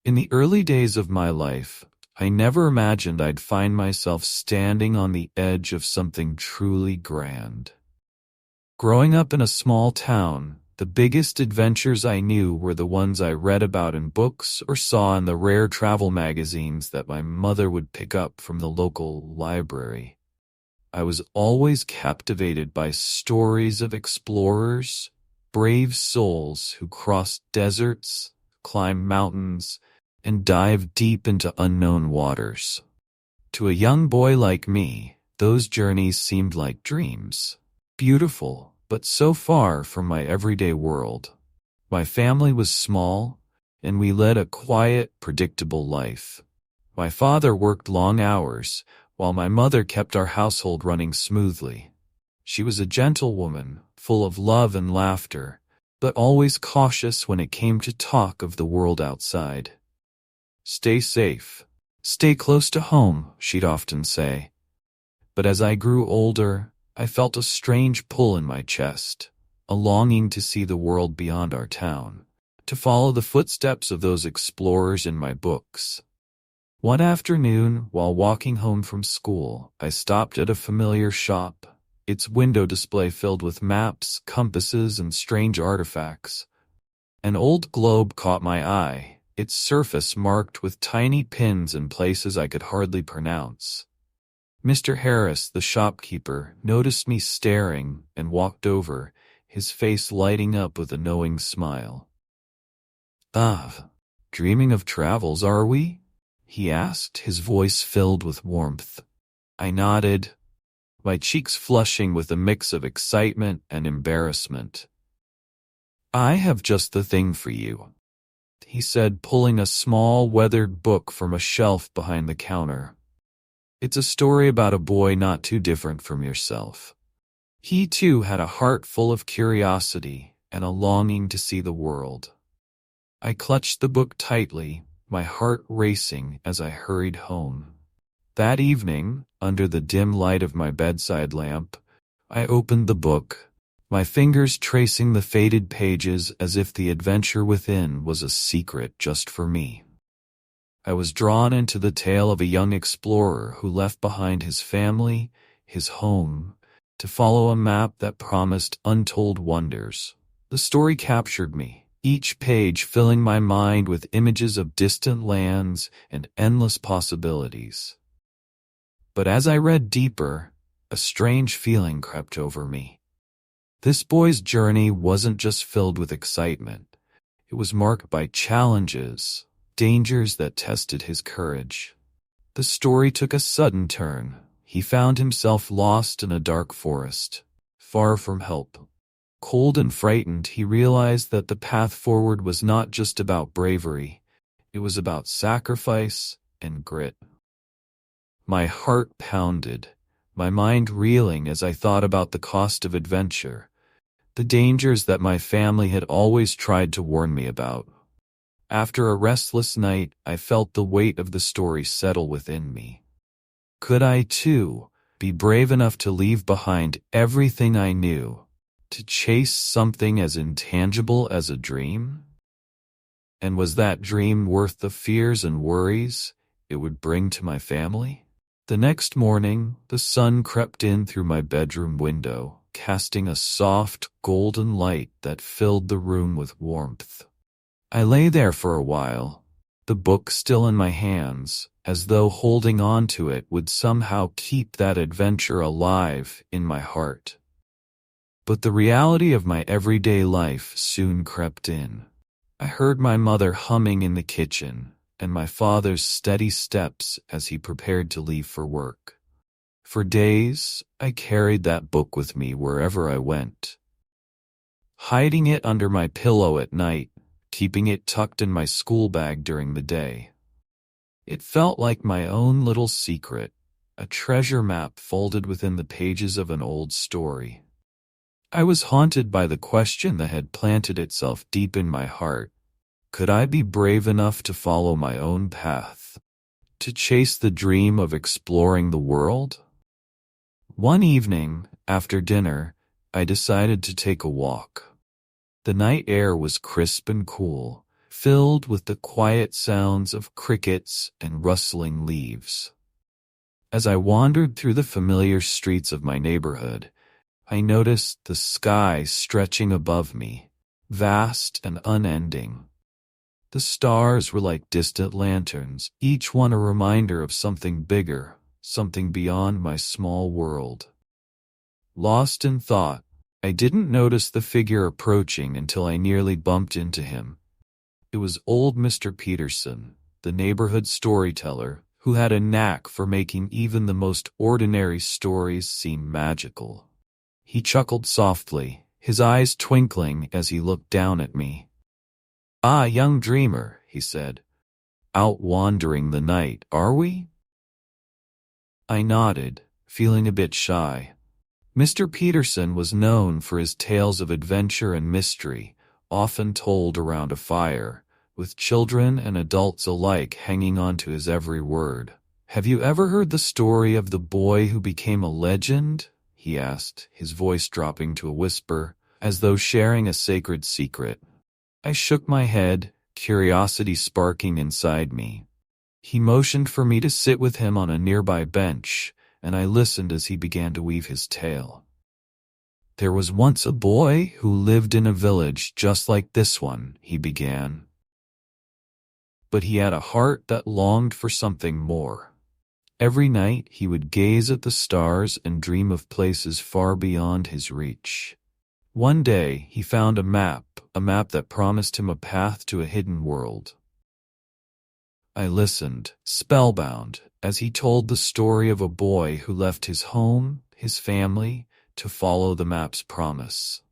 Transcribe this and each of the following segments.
In the early days of my life, I never imagined I'd find myself standing on the edge of something truly grand. Growing up in a small town, the biggest adventures I knew were the ones I read about in books or saw in the rare travel magazines that my mother would pick up from the local library. I was always captivated by stories of explorers, brave souls who crossed deserts, climbed mountains, and dived deep into unknown waters. To a young boy like me, those journeys seemed like dreams. Beautiful, but so far from my everyday world. My family was small, and we led a quiet, predictable life. My father worked long hours, while my mother kept our household running smoothly. She was a gentle woman, full of love and laughter, but always cautious when it came to talk of the world outside. "Stay safe. Stay close to home," she'd often say. But as I grew older, I felt a strange pull in my chest, a longing to see the world beyond our town, to follow the footsteps of those explorers in my books. One afternoon, while walking home from school, I stopped at a familiar shop, its window display filled with maps, compasses, and strange artifacts. An old globe caught my eye, its surface marked with tiny pins in places I could hardly pronounce. Mr. Harris, the shopkeeper, noticed me staring and walked over, his face lighting up with a knowing smile. "Ah, dreaming of travels, are we?" he asked, his voice filled with warmth. I nodded, my cheeks flushing with a mix of excitement and embarrassment. "I have just the thing for you," he said, pulling a small, weathered book from a shelf behind the counter. "It's a story about a boy not too different from yourself. He too had a heart full of curiosity and a longing to see the world." I clutched the book tightly, my heart racing as I hurried home. That evening, under the dim light of my bedside lamp, I opened the book, my fingers tracing the faded pages as if the adventure within was a secret just for me. I was drawn into the tale of a young explorer who left behind his family, his home, to follow a map that promised untold wonders. The story captured me, each page filling my mind with images of distant lands and endless possibilities. But as I read deeper, a strange feeling crept over me. This boy's journey wasn't just filled with excitement. It was marked by challenges, dangers that tested his courage. The story took a sudden turn. He found himself lost in a dark forest, far from help. Cold and frightened, he realized that the path forward was not just about bravery. It was about sacrifice and grit. My heart pounded, my mind reeling as I thought about the cost of adventure, the dangers that my family had always tried to warn me about. After a restless night, I felt the weight of the story settle within me. Could I, too, be brave enough to leave behind everything I knew, to chase something as intangible as a dream? And was that dream worth the fears and worries it would bring to my family? The next morning, the sun crept in through my bedroom window, casting a soft, golden light that filled the room with warmth. I lay there for a while, the book still in my hands, as though holding on to it would somehow keep that adventure alive in my heart. But the reality of my everyday life soon crept in. I heard my mother humming in the kitchen, and my father's steady steps as he prepared to leave for work. For days, I carried that book with me wherever I went. Hiding it under my pillow at night, keeping it tucked in my school bag during the day. It felt like my own little secret, a treasure map folded within the pages of an old story. I was haunted by the question that had planted itself deep in my heart. Could I be brave enough to follow my own path, to chase the dream of exploring the world? One evening, after dinner, I decided to take a walk. The night air was crisp and cool, filled with the quiet sounds of crickets and rustling leaves. As I wandered through the familiar streets of my neighborhood, I noticed the sky stretching above me, vast and unending. The stars were like distant lanterns, each one a reminder of something bigger, something beyond my small world. Lost in thought, I didn't notice the figure approaching until I nearly bumped into him. It was old Mr. Peterson, the neighborhood storyteller, who had a knack for making even the most ordinary stories seem magical. He chuckled softly, his eyes twinkling as he looked down at me. "Ah, young dreamer," he said. "Out wandering the night, are we?" I nodded, feeling a bit shy. Mr. Peterson was known for his tales of adventure and mystery, often told around a fire, with children and adults alike hanging on to his every word. "Have you ever heard the story of the boy who became a legend?" he asked, his voice dropping to a whisper, as though sharing a sacred secret. I shook my head, curiosity sparking inside me. He motioned for me to sit with him on a nearby bench, and I listened as he began to weave his tale. "There was once a boy who lived in a village just like this one," he began. "But he had a heart that longed for something more. Every night he would gaze at the stars and dream of places far beyond his reach. One day he found a map that promised him a path to a hidden world." I listened, spellbound, as he told the story of a boy who left his home, his family, to follow the map's promise.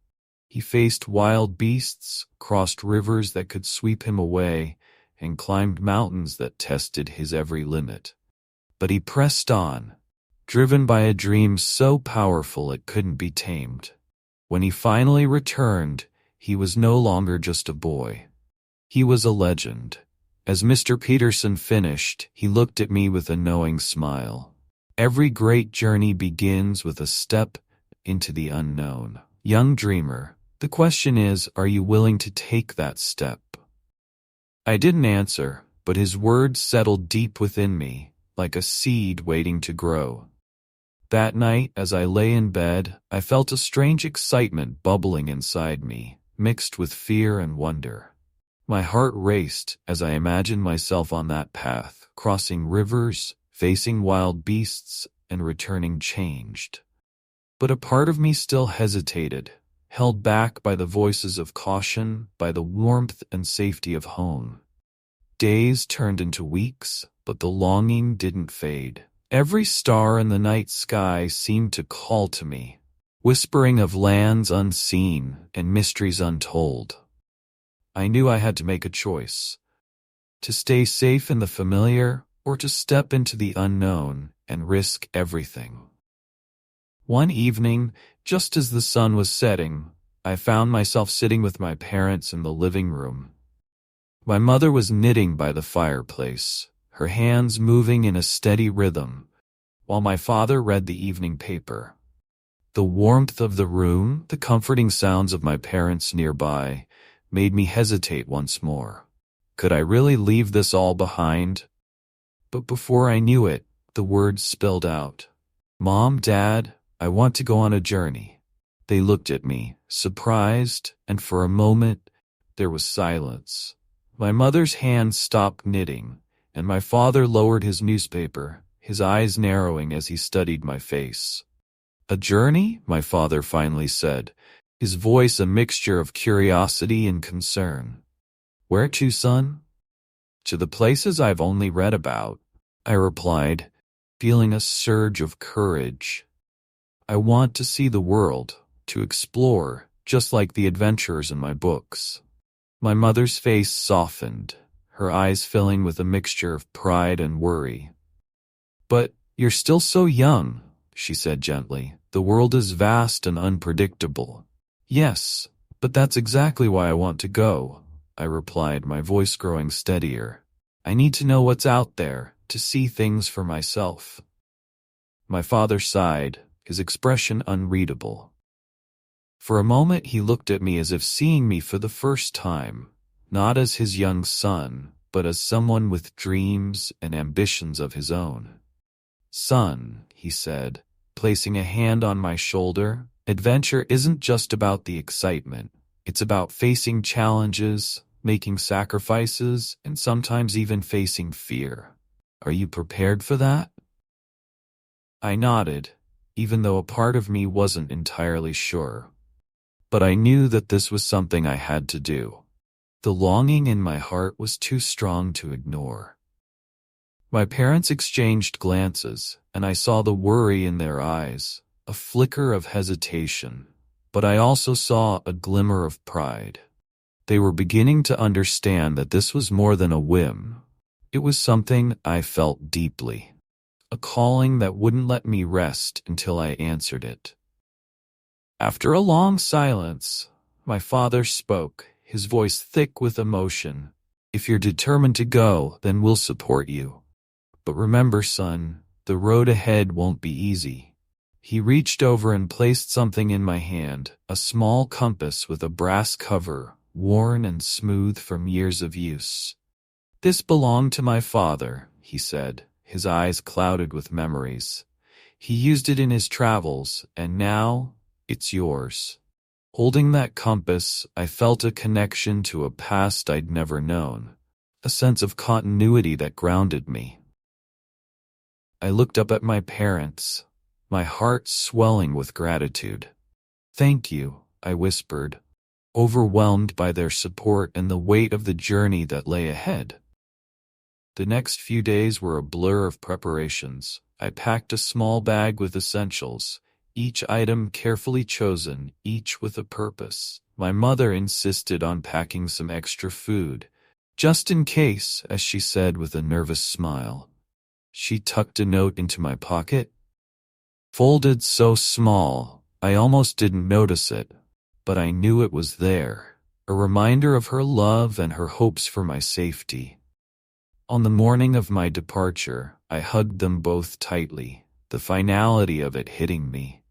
He faced wild beasts, crossed rivers that could sweep him away, and climbed mountains that tested his every limit. But he pressed on, driven by a dream so powerful it couldn't be tamed. When he finally returned, he was no longer just a boy. He was a legend. As Mr. Peterson finished, he looked at me with a knowing smile. "Every great journey begins with a step into the unknown. Young dreamer, the question is, are you willing to take that step?" I didn't answer, but his words settled deep within me, like a seed waiting to grow. That night, as I lay in bed, I felt a strange excitement bubbling inside me, mixed with fear and wonder. My heart raced as I imagined myself on that path, crossing rivers, facing wild beasts, and returning changed. But a part of me still hesitated, held back by the voices of caution, by the warmth and safety of home. Days turned into weeks, but the longing didn't fade. Every star in the night sky seemed to call to me, whispering of lands unseen and mysteries untold. I knew I had to make a choice, to stay safe in the familiar or to step into the unknown and risk everything. One evening, just as the sun was setting, I found myself sitting with my parents in the living room. My mother was knitting by the fireplace, her hands moving in a steady rhythm, while my father read the evening paper. The warmth of the room, the comforting sounds of my parents nearby, made me hesitate once more. Could I really leave this all behind? But before I knew it, the words spilled out. "Mom, Dad, I want to go on a journey." They looked at me, surprised, and for a moment, there was silence. My mother's hand stopped knitting, and my father lowered his newspaper, his eyes narrowing as he studied my face. "A journey?" my father finally said, his voice a mixture of curiosity and concern. "Where to, son?" "To the places I've only read about," I replied, feeling a surge of courage. "I want to see the world, to explore, just like the adventurers in my books." My mother's face softened, her eyes filling with a mixture of pride and worry. "But you're still so young," she said gently. "The world is vast and unpredictable." "Yes, but that's exactly why I want to go," I replied, my voice growing steadier. "I need to know what's out there, to see things for myself." My father sighed, his expression unreadable. For a moment he looked at me as if seeing me for the first time, not as his young son, but as someone with dreams and ambitions of his own. "Son," he said, placing a hand on my shoulder, "adventure isn't just about the excitement. It's about facing challenges, making sacrifices, and sometimes even facing fear. Are you prepared for that?" I nodded, even though a part of me wasn't entirely sure. But I knew that this was something I had to do. The longing in my heart was too strong to ignore. My parents exchanged glances, and I saw the worry in their eyes, a flicker of hesitation, but I also saw a glimmer of pride. They were beginning to understand that this was more than a whim. It was something I felt deeply, a calling that wouldn't let me rest until I answered it. After a long silence, my father spoke, his voice thick with emotion. "If you're determined to go, then we'll support you. But remember, son, the road ahead won't be easy." He reached over and placed something in my hand, a small compass with a brass cover, worn and smooth from years of use. "This belonged to my father," he said, his eyes clouded with memories. "He used it in his travels, and now it's yours." Holding that compass, I felt a connection to a past I'd never known, a sense of continuity that grounded me. I looked up at my parents, my heart swelling with gratitude. "Thank you," I whispered, overwhelmed by their support and the weight of the journey that lay ahead. The next few days were a blur of preparations. I packed a small bag with essentials, each item carefully chosen, each with a purpose. My mother insisted on packing some extra food, just in case, as she said with a nervous smile. She tucked a note into my pocket, folded so small, I almost didn't notice it, but I knew it was there, a reminder of her love and her hopes for my safety. On the morning of my departure, I hugged them both tightly, the finality of it hitting me.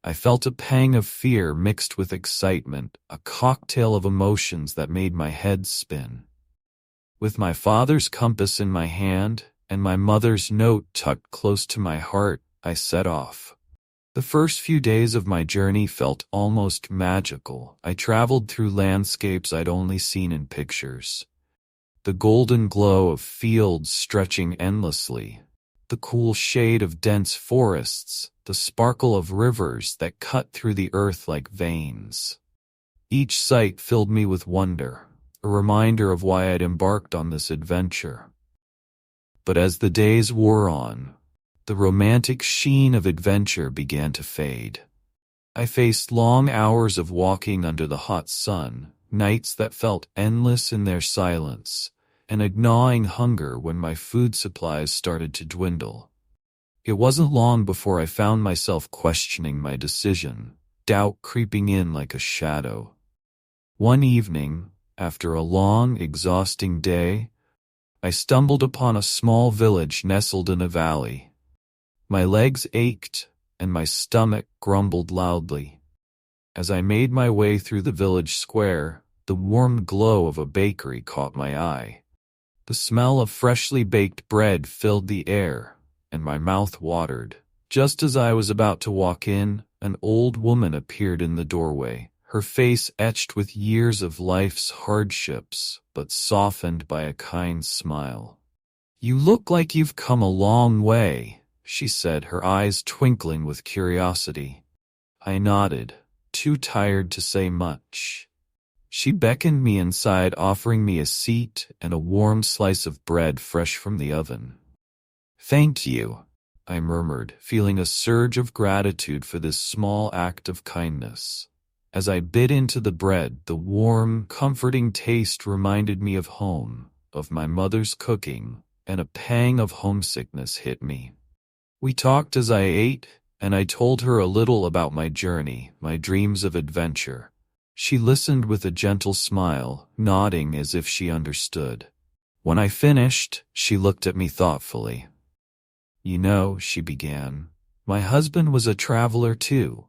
I felt a pang of fear mixed with excitement, a cocktail of emotions that made my head spin. With my father's compass in my hand and my mother's note tucked close to my heart, I set off. The first few days of my journey felt almost magical. I traveled through landscapes I'd only seen in pictures. The golden glow of fields stretching endlessly, the cool shade of dense forests, the sparkle of rivers that cut through the earth like veins. Each sight filled me with wonder, a reminder of why I'd embarked on this adventure. But as the days wore on, the romantic sheen of adventure began to fade. I faced long hours of walking under the hot sun, nights that felt endless in their silence, and a gnawing hunger when my food supplies started to dwindle. It wasn't long before I found myself questioning my decision, doubt creeping in like a shadow. One evening, after a long, exhausting day, I stumbled upon a small village nestled in a valley. My legs ached, and my stomach grumbled loudly. As I made my way through the village square, the warm glow of a bakery caught my eye. The smell of freshly baked bread filled the air, and my mouth watered. Just as I was about to walk in, an old woman appeared in the doorway, her face etched with years of life's hardships, but softened by a kind smile. "You look like you've come a long way," she said, her eyes twinkling with curiosity. I nodded, too tired to say much. She beckoned me inside, offering me a seat and a warm slice of bread fresh from the oven. "Thank you," I murmured, feeling a surge of gratitude for this small act of kindness. As I bit into the bread, the warm, comforting taste reminded me of home, of my mother's cooking, and a pang of homesickness hit me. We talked as I ate, and I told her a little about my journey, my dreams of adventure. She listened with a gentle smile, nodding as if she understood. When I finished, she looked at me thoughtfully. "You know," she began, "my husband was a traveler too.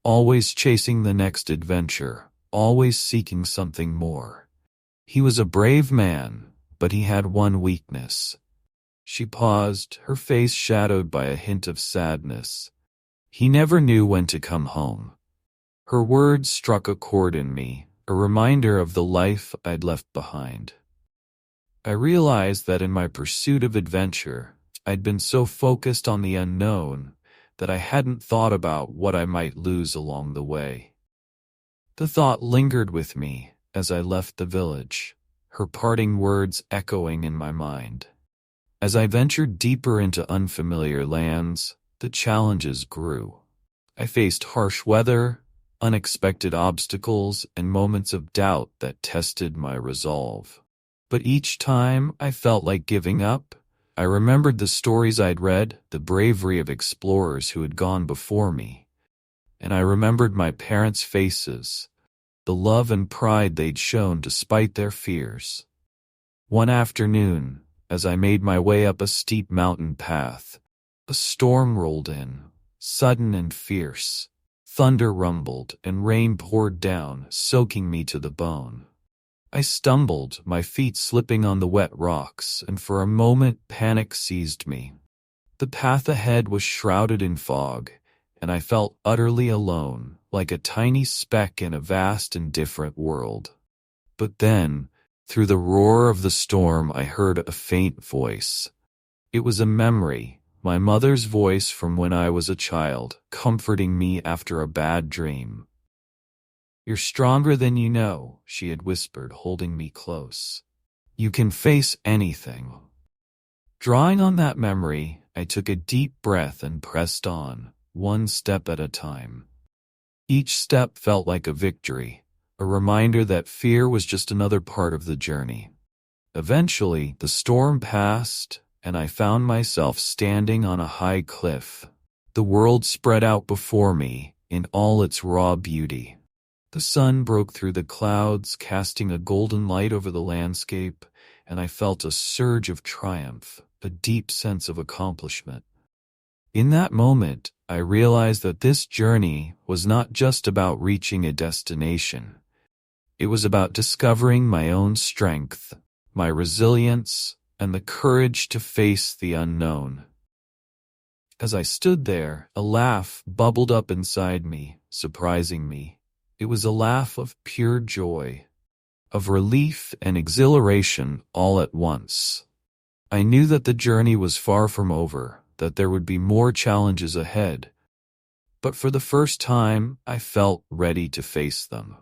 Always chasing the next adventure, always seeking something more. He was a brave man, but he had one weakness. She paused, her face shadowed by a hint of sadness. He never knew when to come home. Her words struck a chord in me, a reminder of the life I'd left behind. I realized that in my pursuit of adventure, I'd been so focused on the unknown that I hadn't thought about what I might lose along the way. The thought lingered with me as I left the village, her parting words echoing in my mind. As I ventured deeper into unfamiliar lands, the challenges grew. I faced harsh weather, unexpected obstacles, and moments of doubt that tested my resolve. But each time I felt like giving up, I remembered the stories I'd read, the bravery of explorers who had gone before me. And I remembered my parents' faces, the love and pride they'd shown despite their fears. One afternoon, as I made my way up a steep mountain path, a storm rolled in, sudden and fierce. Thunder rumbled and rain poured down, soaking me to the bone. I stumbled, my feet slipping on the wet rocks, and for a moment panic seized me. The path ahead was shrouded in fog, and I felt utterly alone, like a tiny speck in a vast and different world. But then, through the roar of the storm, I heard a faint voice. It was a memory, my mother's voice from when I was a child, comforting me after a bad dream. "You're stronger than you know," she had whispered, holding me close. "You can face anything." Drawing on that memory, I took a deep breath and pressed on, one step at a time. Each step felt like a victory, a reminder that fear was just another part of the journey. Eventually, the storm passed, and I found myself standing on a high cliff. The world spread out before me in all its raw beauty. The sun broke through the clouds, casting a golden light over the landscape, and I felt a surge of triumph, a deep sense of accomplishment. In that moment, I realized that this journey was not just about reaching a destination. It was about discovering my own strength, my resilience, and the courage to face the unknown. As I stood there, a laugh bubbled up inside me, surprising me. It was a laugh of pure joy, of relief and exhilaration all at once. I knew that the journey was far from over, that there would be more challenges ahead. But for the first time, I felt ready to face them.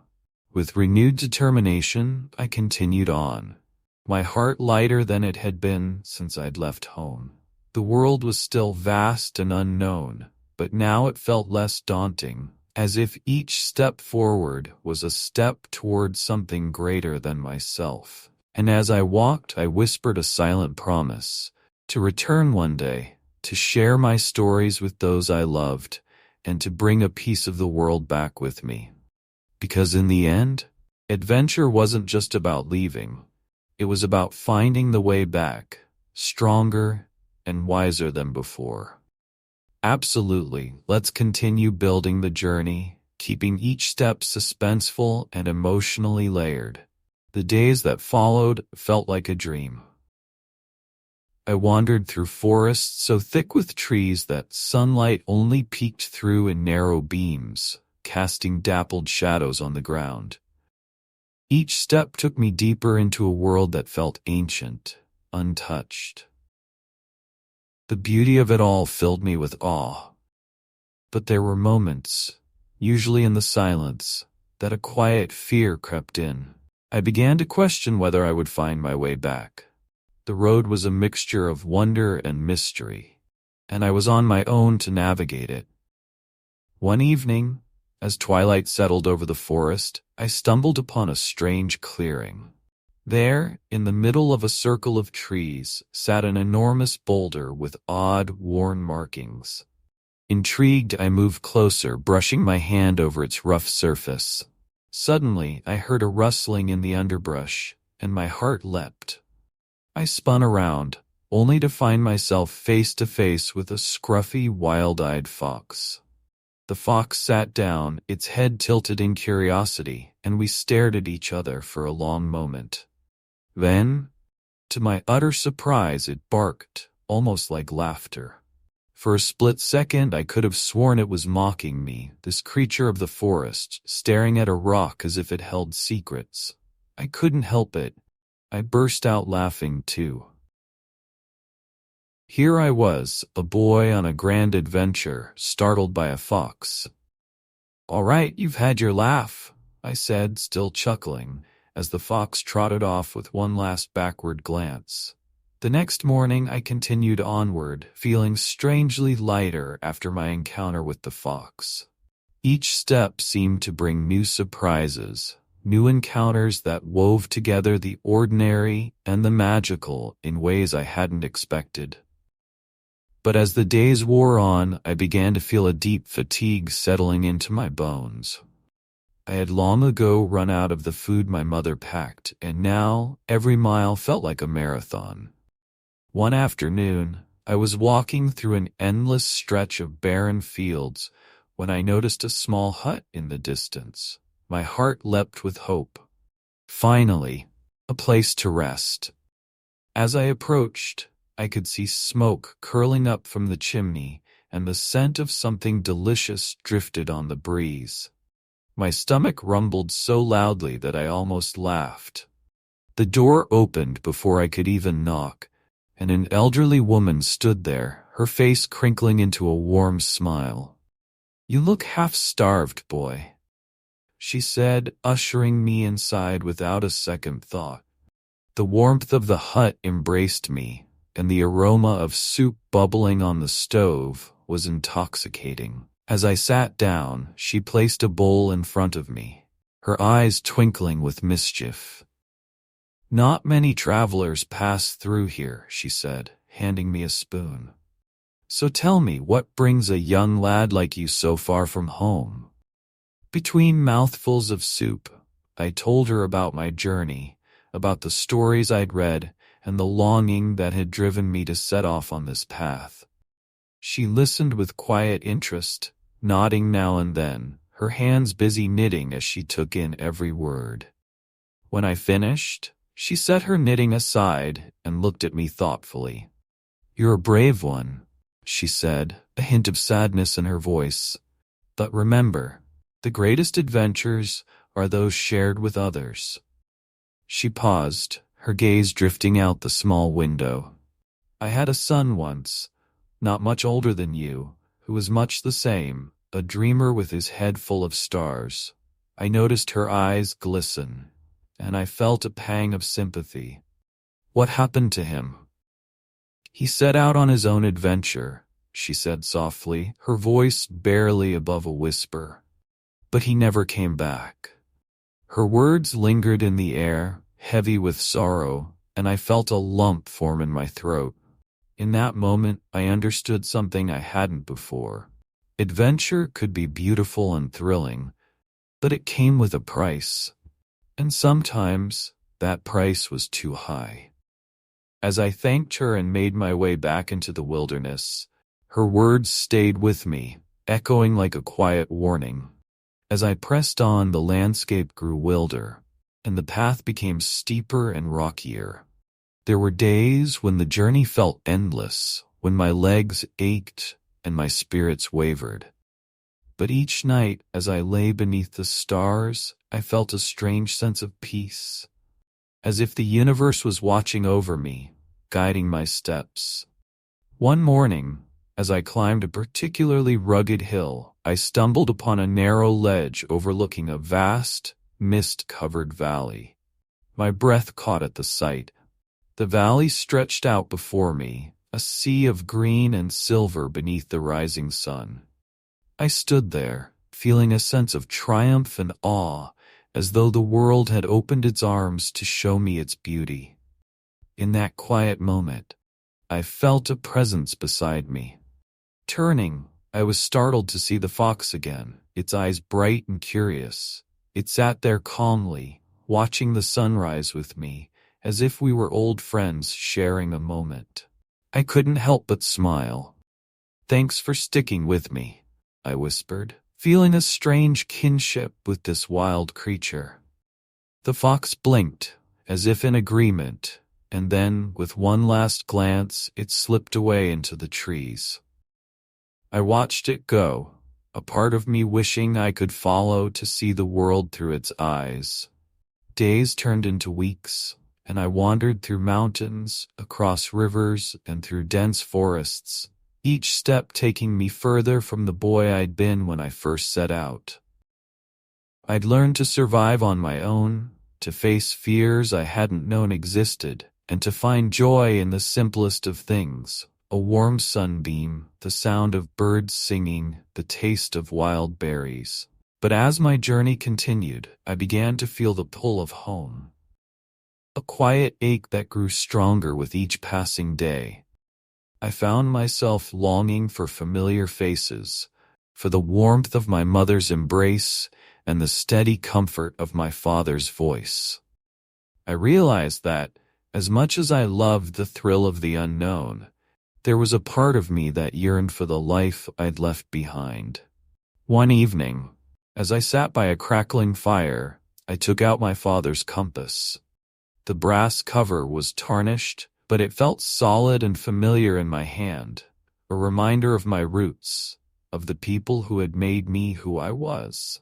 With renewed determination, I continued on, my heart lighter than it had been since I'd left home. The world was still vast and unknown, but now it felt less daunting, as if each step forward was a step toward something greater than myself. And as I walked, I whispered a silent promise, to return one day, to share my stories with those I loved, and to bring a piece of the world back with me. Because in the end, adventure wasn't just about leaving. It was about finding the way back, stronger and wiser than before. Absolutely, let's continue building the journey, keeping each step suspenseful and emotionally layered. The days that followed felt like a dream. I wandered through forests so thick with trees that sunlight only peeked through in narrow beams, casting dappled shadows on the ground. Each step took me deeper into a world that felt ancient, untouched. The beauty of it all filled me with awe. But there were moments, usually in the silence, that a quiet fear crept in. I began to question whether I would find my way back. The road was a mixture of wonder and mystery, and I was on my own to navigate it. One evening, as twilight settled over the forest, I stumbled upon a strange clearing. There, in the middle of a circle of trees, sat an enormous boulder with odd, worn markings. Intrigued, I moved closer, brushing my hand over its rough surface. Suddenly, I heard a rustling in the underbrush, and my heart leapt. I spun around, only to find myself face to face with a scruffy, wild-eyed fox. The fox sat down, its head tilted in curiosity, and we stared at each other for a long moment. Then, to my utter surprise, it barked, almost like laughter. For a split second, I could have sworn it was mocking me, this creature of the forest, staring at a rock as if it held secrets. I couldn't help it. I burst out laughing too. Here I was, a boy on a grand adventure, startled by a fox. "All right, you've had your laugh," I said, still chuckling, as the fox trotted off with one last backward glance. The next morning I continued onward, feeling strangely lighter after my encounter with the fox. Each step seemed to bring new surprises, new encounters that wove together the ordinary and the magical in ways I hadn't expected. But as the days wore on, I began to feel a deep fatigue settling into my bones. I had long ago run out of the food my mother packed, and now every mile felt like a marathon. One afternoon, I was walking through an endless stretch of barren fields when I noticed a small hut in the distance. My heart leapt with hope. Finally, a place to rest. As I approached, I could see smoke curling up from the chimney, and the scent of something delicious drifted on the breeze. My stomach rumbled so loudly that I almost laughed. The door opened before I could even knock, and an elderly woman stood there, her face crinkling into a warm smile. "You look half-starved, boy," she said, ushering me inside without a second thought. The warmth of the hut embraced me, and the aroma of soup bubbling on the stove was intoxicating. As I sat down, she placed a bowl in front of me, her eyes twinkling with mischief. "Not many travelers pass through here," she said, handing me a spoon. "So tell me, what brings a young lad like you so far from home?" Between mouthfuls of soup, I told her about my journey, about the stories I'd read, and the longing that had driven me to set off on this path. She listened with quiet interest, nodding now and then, her hands busy knitting as she took in every word. When I finished, she set her knitting aside and looked at me thoughtfully. "You're a brave one," she said, a hint of sadness in her voice. "But remember, the greatest adventures are those shared with others." She paused, her gaze drifting out the small window. "I had a son once, not much older than you, who was much the same, a dreamer with his head full of stars." I noticed her eyes glisten, and I felt a pang of sympathy. "What happened to him?" "He set out on his own adventure," she said softly, her voice barely above a whisper. "But he never came back." Her words lingered in the air, heavy with sorrow, and I felt a lump form in my throat. In that moment, I understood something I hadn't before. Adventure could be beautiful and thrilling, but it came with a price. And sometimes, that price was too high. As I thanked her and made my way back into the wilderness, her words stayed with me, echoing like a quiet warning. As I pressed on, the landscape grew wilder, and the path became steeper and rockier. There were days when the journey felt endless, when my legs ached and my spirits wavered. But each night, as I lay beneath the stars, I felt a strange sense of peace, as if the universe was watching over me, guiding my steps. One morning, as I climbed a particularly rugged hill, I stumbled upon a narrow ledge overlooking a vast, mist-covered valley. My breath caught at the sight. The valley stretched out before me, a sea of green and silver beneath the rising sun. I stood there, feeling a sense of triumph and awe, as though the world had opened its arms to show me its beauty. In that quiet moment, I felt a presence beside me. Turning, I was startled to see the fox again, its eyes bright and curious. It sat there calmly, watching the sunrise with me, as if we were old friends sharing a moment. I couldn't help but smile. "Thanks for sticking with me," I whispered, feeling a strange kinship with this wild creature. The fox blinked, as if in agreement, and then, with one last glance, it slipped away into the trees. I watched it go, a part of me wishing I could follow to see the world through its eyes. Days turned into weeks, and I wandered through mountains, across rivers, and through dense forests, each step taking me further from the boy I'd been when I first set out. I'd learned to survive on my own, to face fears I hadn't known existed, and to find joy in the simplest of things: a warm sunbeam, the sound of birds singing, the taste of wild berries. But as my journey continued, I began to feel the pull of home. A quiet ache that grew stronger with each passing day. I found myself longing for familiar faces, for the warmth of my mother's embrace and the steady comfort of my father's voice. I realized that, as much as I loved the thrill of the unknown, there was a part of me that yearned for the life I'd left behind. One evening, as I sat by a crackling fire, I took out my father's compass. The brass cover was tarnished, but it felt solid and familiar in my hand, a reminder of my roots, of the people who had made me who I was.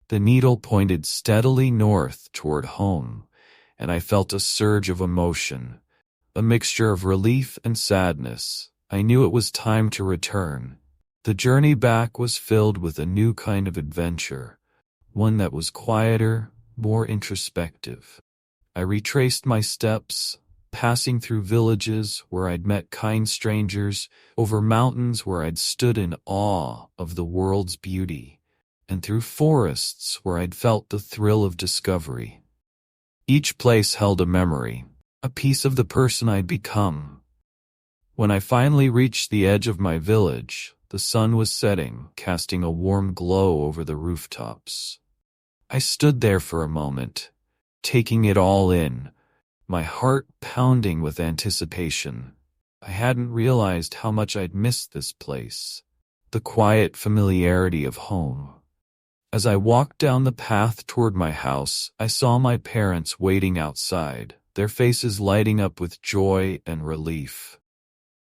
The needle pointed steadily north toward home, and I felt a surge of emotion, a mixture of relief and sadness. I knew it was time to return. The journey back was filled with a new kind of adventure, one that was quieter, more introspective. I retraced my steps, passing through villages where I'd met kind strangers, over mountains where I'd stood in awe of the world's beauty, and through forests where I'd felt the thrill of discovery. Each place held a memory, a piece of the person I'd become. When I finally reached the edge of my village, the sun was setting, casting a warm glow over the rooftops. I stood there for a moment, taking it all in, my heart pounding with anticipation. I hadn't realized how much I'd missed this place, the quiet familiarity of home. As I walked down the path toward my house, I saw my parents waiting outside, their faces lighting up with joy and relief.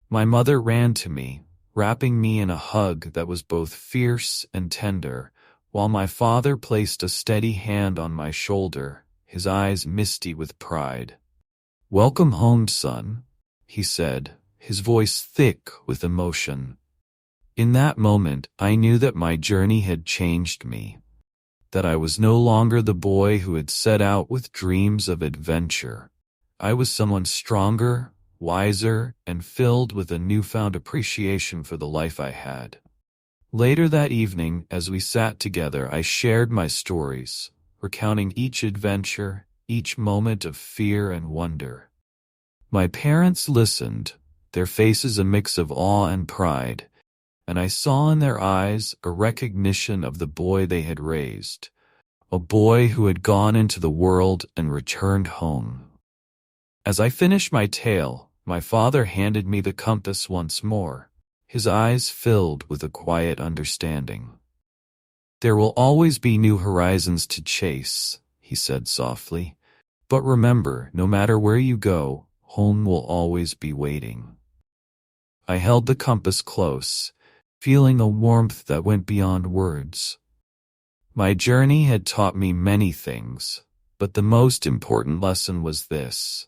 My mother ran to me, wrapping me in a hug that was both fierce and tender, while my father placed a steady hand on my shoulder, his eyes misty with pride. "Welcome home, son," he said, his voice thick with emotion. In that moment, I knew that my journey had changed me, that I was no longer the boy who had set out with dreams of adventure. I was someone stronger, wiser, and filled with a newfound appreciation for the life I had. Later that evening, as we sat together, I shared my stories, recounting each adventure, each moment of fear and wonder. My parents listened, their faces a mix of awe and pride, and I saw in their eyes a recognition of the boy they had raised, a boy who had gone into the world and returned home. As I finished my tale, my father handed me the compass once more, his eyes filled with a quiet understanding. "There will always be new horizons to chase," he said softly, "but remember, no matter where you go, home will always be waiting." I held the compass close, feeling a warmth that went beyond words. My journey had taught me many things, but the most important lesson was this: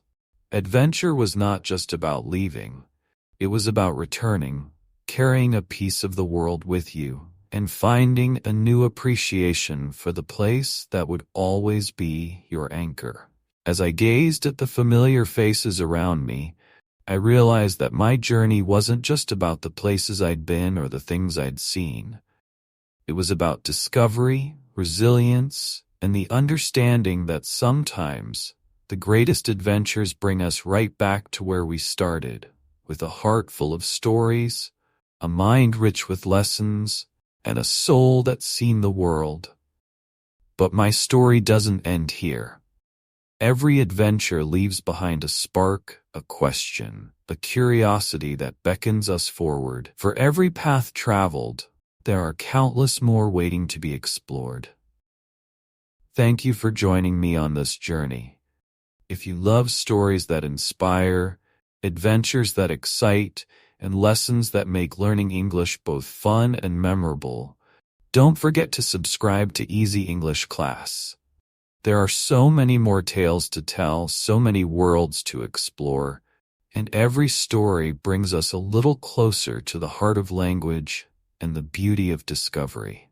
adventure was not just about leaving, it was about returning, carrying a piece of the world with you, and finding a new appreciation for the place that would always be your anchor. As I gazed at the familiar faces around me, I realized that my journey wasn't just about the places I'd been or the things I'd seen. It was about discovery, resilience, and the understanding that sometimes the greatest adventures bring us right back to where we started, with a heart full of stories, a mind rich with lessons, and a soul that's seen the world. But my story doesn't end here. Every adventure leaves behind a spark, a question, a curiosity that beckons us forward. For every path traveled, there are countless more waiting to be explored. Thank you for joining me on this journey. If you love stories that inspire, adventures that excite, and lessons that make learning English both fun and memorable, don't forget to subscribe to Easy English Class. There are so many more tales to tell, so many worlds to explore, and every story brings us a little closer to the heart of language and the beauty of discovery.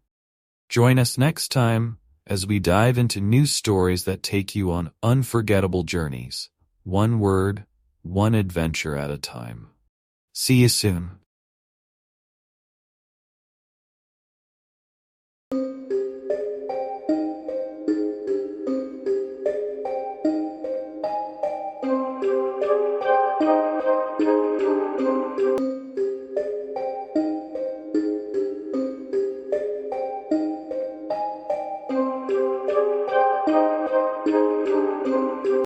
Join us next time as we dive into new stories that take you on unforgettable journeys, one word, one adventure at a time. See you soon.